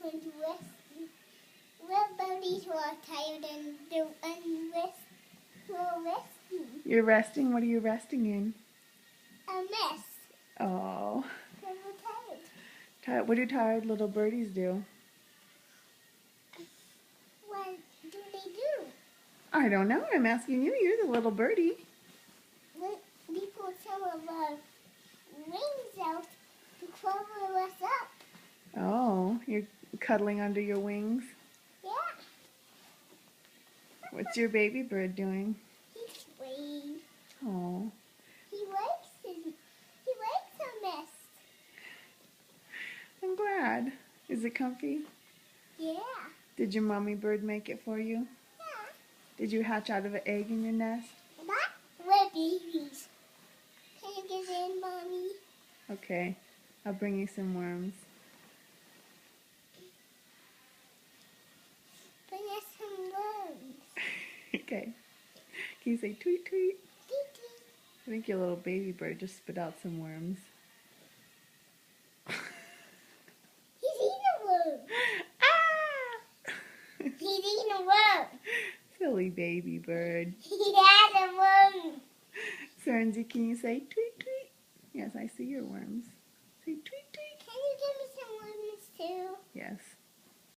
one's resting. Little birdies who are tired and the unrest will resting. You're resting? What are you resting in? A nest. Oh. Because we're tired. What do tired little birdies do? What do they do? I don't know. I'm asking you. You're the little birdie. We put some of our wings out to cover us up. Oh, you're cuddling under your wings? Yeah. What's your baby bird doing? He's free. Oh. He likes a nest. I'm glad. Is it comfy? Yeah. Did your mommy bird make it for you? Yeah. Did you hatch out of an egg in your nest? We're babies. Can you get in, Mommy? Okay. I'll bring you some worms. Bring us some worms. Okay. Can you say tweet tweet? Tweet, tweet. I think your little baby bird just spit out some worms. He's eating a worm. Ah! He's eating a worm. Silly baby bird. He has a worm. Cernsey, can you say tweet tweet? Yes, I see your worms. Say tweet tweet. Can you give me some worms too? Yes.